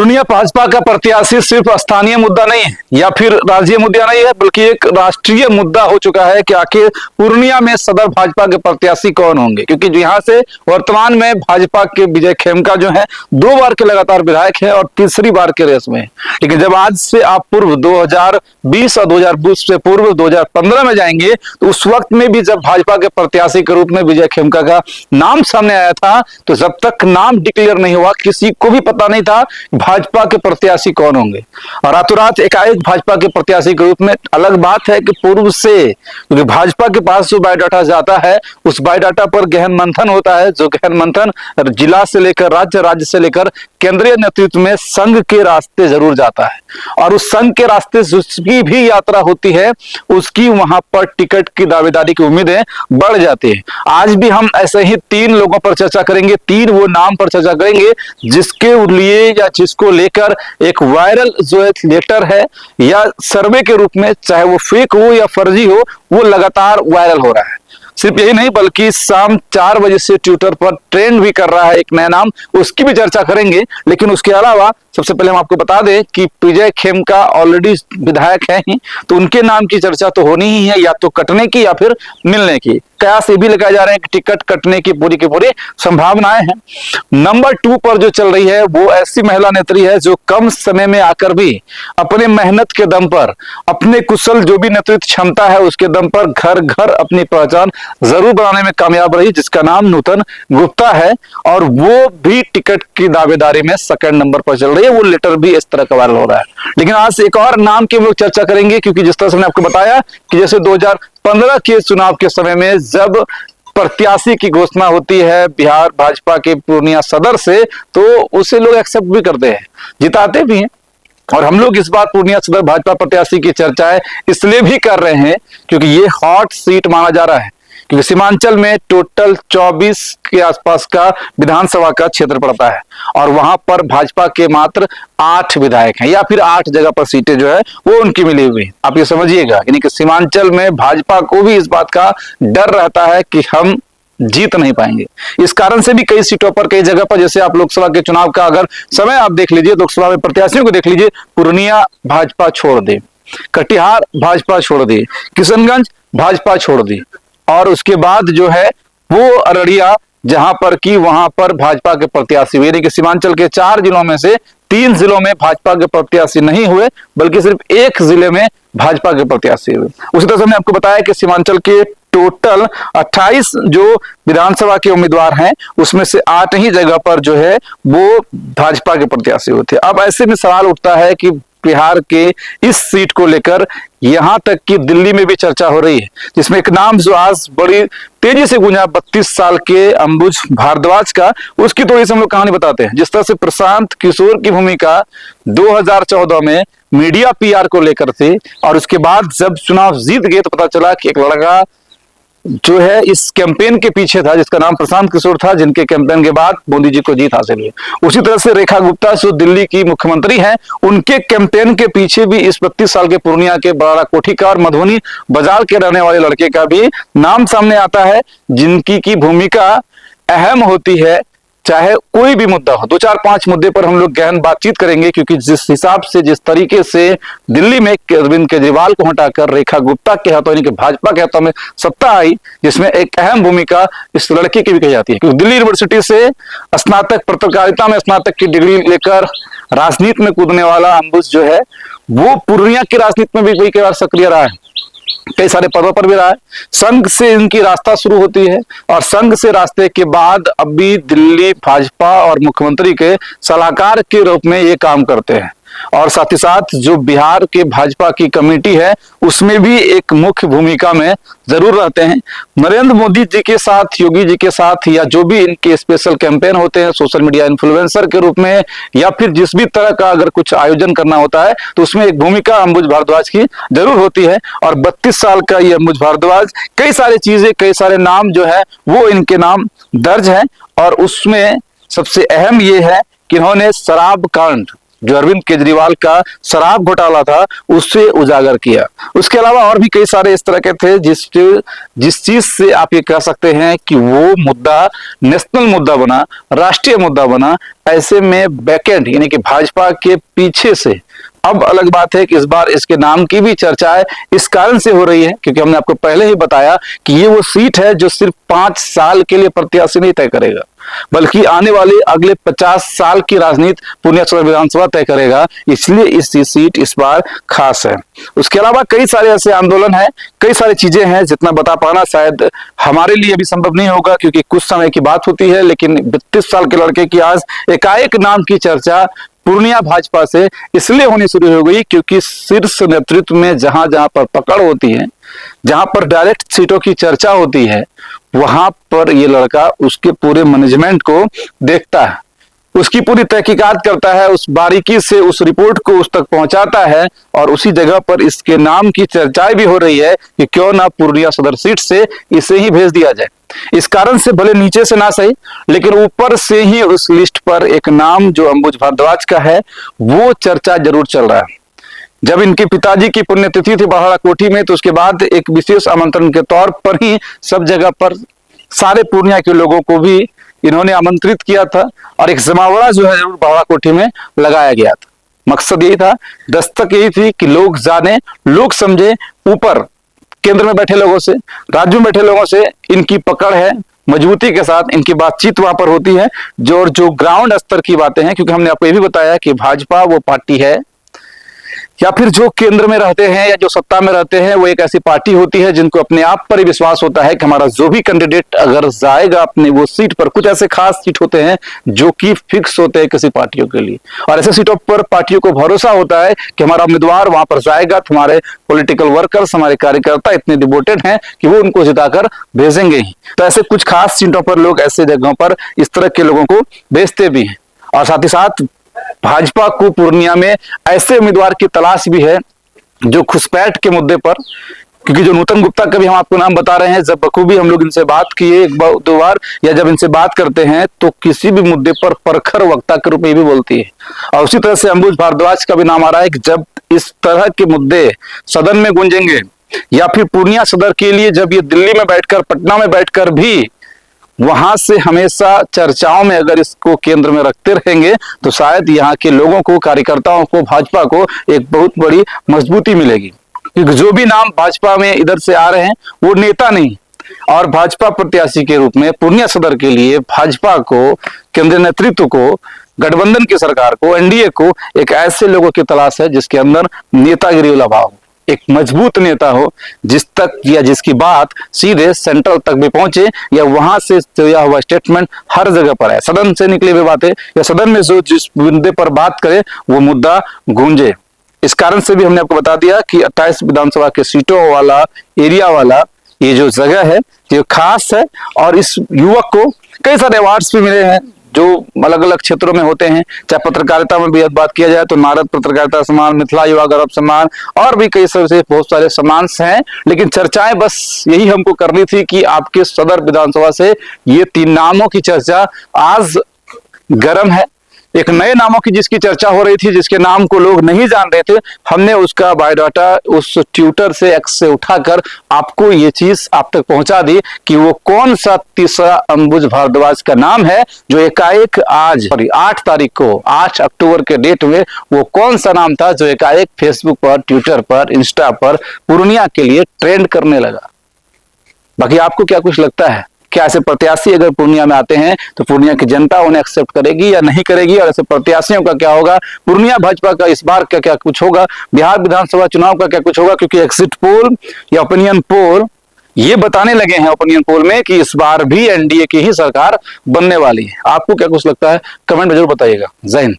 पूर्णिया भाजपा का प्रत्याशी सिर्फ स्थानीय मुद्दा नहीं है या फिर राज्य मुद्दा नहीं है, बल्कि एक राष्ट्रीय मुद्दा हो चुका है कि आखिर पूर्णिया में सदर भाजपा के प्रत्याशी कौन होंगे। क्योंकि जो यहाँ से वर्तमान में भाजपा के विजय खेमका जो है 2 बार के लगातार विधायक है और तीसरी बार के रेस में है। लेकिन जब आज से आप पूर्व 2020 और 2020 से पूर्व 2015 में जाएंगे तो उस वक्त में भी जब भाजपा के प्रत्याशी के रूप में विजय खेमका का नाम सामने आया था तो जब तक नाम डिक्लेयर नहीं हुआ किसी को भी पता नहीं था भाजपा के प्रत्याशी कौन होंगे। और रातों रात एकाएक भाजपा के प्रत्याशी के रूप में अलग बात है कि पूर्व से, क्योंकि भाजपा के पास जो बायोडाटा जाता है उस बायोडाटा पर गहन मंथन होता है, जो गहन मंथन जिला से लेकर राज्य, राज्य से लेकर केंद्रीय नेतृत्व में संघ के रास्ते जरूर जाता है। और उस संघ के रास्ते जिसकी भी यात्रा होती है उसकी वहां पर टिकट की दावेदारी की उम्मीदें बढ़ जाती है। आज भी हम ऐसे ही 3 लोगों पर चर्चा करेंगे, 3 वो नाम पर चर्चा करेंगे जिसके लिए या जिसको लेकर एक वायरल जो है लेटर है या सर्वे के रूप में, चाहे वो फेक हो या फर्जी हो, वो लगातार वायरल हो रहा है। सिर्फ यही नहीं बल्कि शाम 4 बजे से ट्विटर पर ट्रेंड भी कर रहा है एक नया नाम, उसकी भी चर्चा करेंगे। लेकिन उसके अलावा सबसे पहले हम आपको बता दें कि विजय खेमका ऑलरेडी विधायक हैं ही, तो उनके नाम की चर्चा तो होनी ही है, या तो कटने की या फिर मिलने की। कयास ये भी लगाए जा रहे हैं कि टिकट कटने की पूरी संभावनाएं हैं। नंबर 2 पर जो चल रही है वो ऐसी महिला नेत्री है जो कम समय में आकर भी अपने मेहनत के दम पर, अपने कुशल जो भी नेतृत्व क्षमता है उसके दम पर घर घर अपनी पहचान जरूर बनाने में कामयाब रही, जिसका नाम नूतन गुप्ता है। और वो भी टिकट की दावेदारी में 2nd नंबर पर चल रही है। वो लेटर भी इस तरह का वायरल हो रहा है। लेकिन आज एक और नाम की हम लोग चर्चा करेंगे, क्योंकि जिस तरह से मैंने आपको बताया कि जैसे 2015 के चुनाव के समय में जब प्रत्याशी की घोषणा होती है बिहार भाजपा के पूर्णिया सदर से, तो उसे लोग एक्सेप्ट भी करते हैं, जिताते भी हैं। और हम लोग इस बार पूर्णिया सदर भाजपा प्रत्याशी की चर्चा है इसलिए भी कर रहे हैं क्योंकि ये हॉट सीट माना जा रहा है। क्योंकि सीमांचल में टोटल 24 के आसपास का विधानसभा का क्षेत्र पड़ता है और वहां पर भाजपा के मात्र 8 विधायक हैं, या फिर 8 जगह पर सीटें जो है वो उनकी मिली हुई। आप ये समझिएगा, यानी कि सीमांचल में भाजपा को भी इस बात का डर रहता है कि हम जीत नहीं पाएंगे। इस कारण से भी कई सीटों पर, कई जगह पर, जैसे आप लोकसभा के चुनाव का अगर समय आप देख लीजिए, लोकसभा में प्रत्याशियों को देख लीजिए, पूर्णिया भाजपा छोड़ दे, कटिहार भाजपा छोड़ दे, किशनगंज भाजपा छोड़ दी, और उसके बाद जो है वो अररिया, जहां पर कि वहां पर भाजपा के प्रत्याशी हुए। यानी कि सीमांचल के 4 जिलों में से 3 जिलों में भाजपा के प्रत्याशी नहीं हुए, बल्कि सिर्फ 1 जिले में भाजपा के प्रत्याशी हुए। उसी तरह से मैंने आपको बताया कि सीमांचल के टोटल 28 जो विधानसभा के उम्मीदवार हैं उसमें से 8 ही जगह पर जो है वो भाजपा के प्रत्याशी हुए थे। अब ऐसे में सवाल उठता है कि बिहार के इस सीट को लेकर यहां तक कि दिल्ली में भी चर्चा हो रही है, जिसमें एक नाम जो आज बड़ी तेजी से गूंजा 32 साल के अंबुज भारद्वाज का, उसकी थोड़ी सी हम लोग कहानी बताते हैं। जिस तरह से प्रशांत किशोर की भूमिका 2014 में मीडिया पीआर को लेकर थी, और उसके बाद जब चुनाव जीत गए तो पता चला कि एक लड़का जो है इस कैंपेन के पीछे था जिसका नाम प्रशांत किशोर था, जिनके कैंपेन के बाद मोदी जी को जीत हासिल हुई। उसी तरह से रेखा गुप्ता जो दिल्ली की मुख्यमंत्री हैं, उनके कैंपेन के पीछे भी इस 32 साल के पूर्णिया के बराड़ा कोठी का और मधुबनी बाजार के रहने वाले लड़के का भी नाम सामने आता है, जिनकी की भूमिका अहम होती है। चाहे कोई भी मुद्दा हो, 2-4-5 मुद्दे पर हम लोग गहन बातचीत करेंगे, क्योंकि जिस हिसाब से, जिस तरीके से दिल्ली में अरविंद केजरीवाल को हटाकर रेखा गुप्ता के हाथों, यानी कि भाजपा के हाथों में सत्ता आई, जिसमें एक अहम भूमिका इस लड़के की भी कही जाती है। क्योंकि दिल्ली यूनिवर्सिटी से स्नातक, पत्रकारिता में स्नातक की डिग्री लेकर राजनीति में कूदने वाला अंबुज जो है वो पूर्णिया की राजनीति में भी कई बार सक्रिय रहा है, कई सारे पदों पर भी रहा है। संघ से इनकी रास्ता शुरू होती है और संघ से रास्ते के बाद अभी दिल्ली भाजपा और मुख्यमंत्री के सलाहकार के रूप में ये काम करते हैं। और साथ ही साथ जो बिहार के भाजपा की कमेटी है उसमें भी एक मुख्य भूमिका में जरूर रहते हैं। नरेंद्र मोदी जी के साथ, योगी जी के साथ, या जो भी इनके स्पेशल कैंपेन होते हैं सोशल मीडिया इन्फ्लुएंसर के रूप में, या फिर जिस भी तरह का अगर कुछ आयोजन करना होता है तो उसमें एक भूमिका अंबुज भारद्वाज की जरूर होती है। और 32 साल का ये अंबुज भारद्वाज कई सारी चीजें, कई सारे नाम जो है वो इनके नाम दर्ज है। और उसमें सबसे अहम ये है कि इन्होंने शराब कांड जो अरविंद केजरीवाल का शराब घोटाला था उससे उजागर किया। उसके अलावा और भी कई सारे इस तरह के थे जिस चीज से आप ये कह सकते हैं कि वो मुद्दा नेशनल मुद्दा बना, राष्ट्रीय मुद्दा बना। ऐसे में बैकएंड यानी कि भाजपा के पीछे से अब अलग बात है कि इस बार इसके नाम की भी चर्चा है, इस कारण से हो रही है क्योंकि हमने आपको पहले ही बताया कि ये वो सीट है जो सिर्फ 5 साल के लिए प्रत्याशी नहीं तय करेगा, बल्कि आने वाले अगले 50 साल की राजनीति पूर्णिया सदर विधानसभा तय करेगा। इसलिए इस सीट इस बार खास है। उसके अलावा कई सारे ऐसे आंदोलन है, कई सारी चीजें हैं, जितना बता पाना शायद हमारे लिए भी संभव नहीं होगा क्योंकि कुछ समय की बात होती है। लेकिन 32 साल के लड़के की आज एकाएक नाम की चर्चा पूर्णिया भाजपा से इसलिए होनी शुरू हो गई क्योंकि शीर्ष नेतृत्व में जहां जहां पर पकड़ होती है, जहां पर डायरेक्ट सीटों की चर्चा होती है, वहां पर ये लड़का उसके पूरे मैनेजमेंट को देखता है, उसकी पूरी तहकीकात करता है, उस बारीकी से उस रिपोर्ट को उस तक पहुंचाता है और उसी जगह पर इसके नाम की चर्चाएं भी हो रही है कि क्यों ना पूर्णिया सदर सीट से इसे ही भेज दिया जाए। इस कारण से भले नीचे से ना सही लेकिन ऊपर से ही उस लिस्ट पर एक नाम जो अंबुज भारद्वाज का है वो चर्चा जरूर चल रहा है। जब इनके पिताजी की पुण्यतिथि थी बड़हरा कोठी में तो उसके बाद एक विशेष आमंत्रण के तौर पर ही सब जगह पर सारे पूर्णिया के लोगों को भी इन्होंने आमंत्रित किया था और एक जमावड़ा जो है जरूर बड़हरा कोठी में लगाया गया था। मकसद यही था, दस्तक यही थी कि लोग जाने, लोग समझे, ऊपर केंद्र में बैठे लोगों से, राज्यों में बैठे लोगों से इनकी पकड़ है, मजबूती के साथ इनकी बातचीत वहां पर होती है। जो ग्राउंड स्तर की बातें हैं, क्योंकि हमने आपको ये भी बताया कि भाजपा वो पार्टी है या फिर जो केंद्र में रहते हैं या जो सत्ता में रहते हैं वो एक ऐसी पार्टी होती है जिनको अपने आप पर ही विश्वास होता है कि हमारा जो भी कैंडिडेट अगर जाएगा अपने वो सीट पर, कुछ ऐसे खास सीट होते हैं जो कि फिक्स होते हैं किसी पार्टियों के लिए और ऐसे सीटों पर पार्टियों को भरोसा होता है कि हमारा उम्मीदवार वहां पर जाएगा तो हमारे पॉलिटिकल वर्कर्स, हमारे कार्यकर्ता इतने डिवोटेड हैं कि वो उनको जिताकर भेजेंगे ही। तो ऐसे कुछ खास सीटों पर लोग ऐसे जगहों पर इस तरह के लोगों को भेजते भी हैं और साथ ही साथ भाजपा को पूर्णिया में ऐसे उम्मीदवार की तलाश भी है जो घुसपैठ के मुद्दे पर, क्योंकि जो नूतन गुप्ता का भी हम आपको नाम बता रहे हैं, जब बखूबी हम लोग इनसे बात किए एक बार दो बार या जब इनसे बात करते हैं तो किसी भी मुद्दे पर परखर वक्ता के रूप में भी बोलती है। और उसी तरह से अंबुज भारद्वाज का भी नाम आ रहा है कि जब इस तरह के मुद्दे सदन में गूंजेंगे या फिर पूर्णिया सदर के लिए जब ये दिल्ली में बैठकर, पटना में बैठकर भी वहां से हमेशा चर्चाओं में अगर इसको केंद्र में रखते रहेंगे तो शायद यहाँ के लोगों को, कार्यकर्ताओं को, भाजपा को एक बहुत बड़ी मजबूती मिलेगी। क्योंकि जो भी नाम भाजपा में इधर से आ रहे हैं वो नेता नहीं और भाजपा प्रत्याशी के रूप में पूर्णिया सदर के लिए भाजपा को, केंद्रीय नेतृत्व को, गठबंधन की सरकार को, एनडीए को एक ऐसे लोगों की तलाश है जिसके अंदर नेतागिरी वाला भाव, एक मजबूत नेता हो जिस तक या जिसकी बात सीधे सेंट्रल तक भी पहुंचे या वहां से दिया हुआ स्टेटमेंट हर जगह पर है, सदन से निकली हुई बातें या सदन में जो जिस मुद्दे पर बात करे वो मुद्दा गूंजे। इस कारण से भी हमने आपको बता दिया कि 28 विधानसभा के सीटों वाला एरिया वाला ये जो जगह है ये खास है और इस युवक को कई सारे अवार्ड्स भी मिले हैं जो अलग अलग क्षेत्रों में होते हैं। चाहे पत्रकारिता में भी बात किया जाए तो नारद पत्रकारिता सम्मान, मिथिला युवा गौरव सम्मान और भी कई सारे बहुत सारे सम्मान हैं। लेकिन चर्चाएं बस यही हमको करनी थी कि आपके सदर विधानसभा से ये 3 नामों की चर्चा आज गर्म है। एक नए नामों की जिसकी चर्चा हो रही थी, जिसके नाम को लोग नहीं जान रहे थे, हमने उसका बायोडाटा उस ट्विटर से, एक्स से उठाकर आपको ये चीज आप तक पहुंचा दी कि वो कौन सा तीसरा अंबुज भारद्वाज का नाम है जो एकाएक आज 8 तारीख को, 8 अक्टूबर के डेट में वो कौन सा नाम था जो एकाएक फेसबुक पर, ट्विटर पर, इंस्टा पर पूर्णिया के लिए ट्रेंड करने लगा। बाकी आपको क्या कुछ लगता है? क्या ऐसे प्रत्याशी अगर पूर्णिया में आते हैं तो पूर्णिया की जनता उन्हें एक्सेप्ट करेगी या नहीं करेगी? और ऐसे प्रत्याशियों का क्या होगा? पूर्णिया भाजपा का इस बार क्या क्या कुछ होगा? बिहार विधानसभा चुनाव का क्या कुछ होगा? क्योंकि एग्जिट पोल या ओपिनियन पोल ये बताने लगे हैं ओपिनियन पोल में कि इस बार भी एनडीए की ही सरकार बनने वाली है। आपको क्या कुछ लगता है? कमेंट में जरूर बताइएगा। जय हिंद।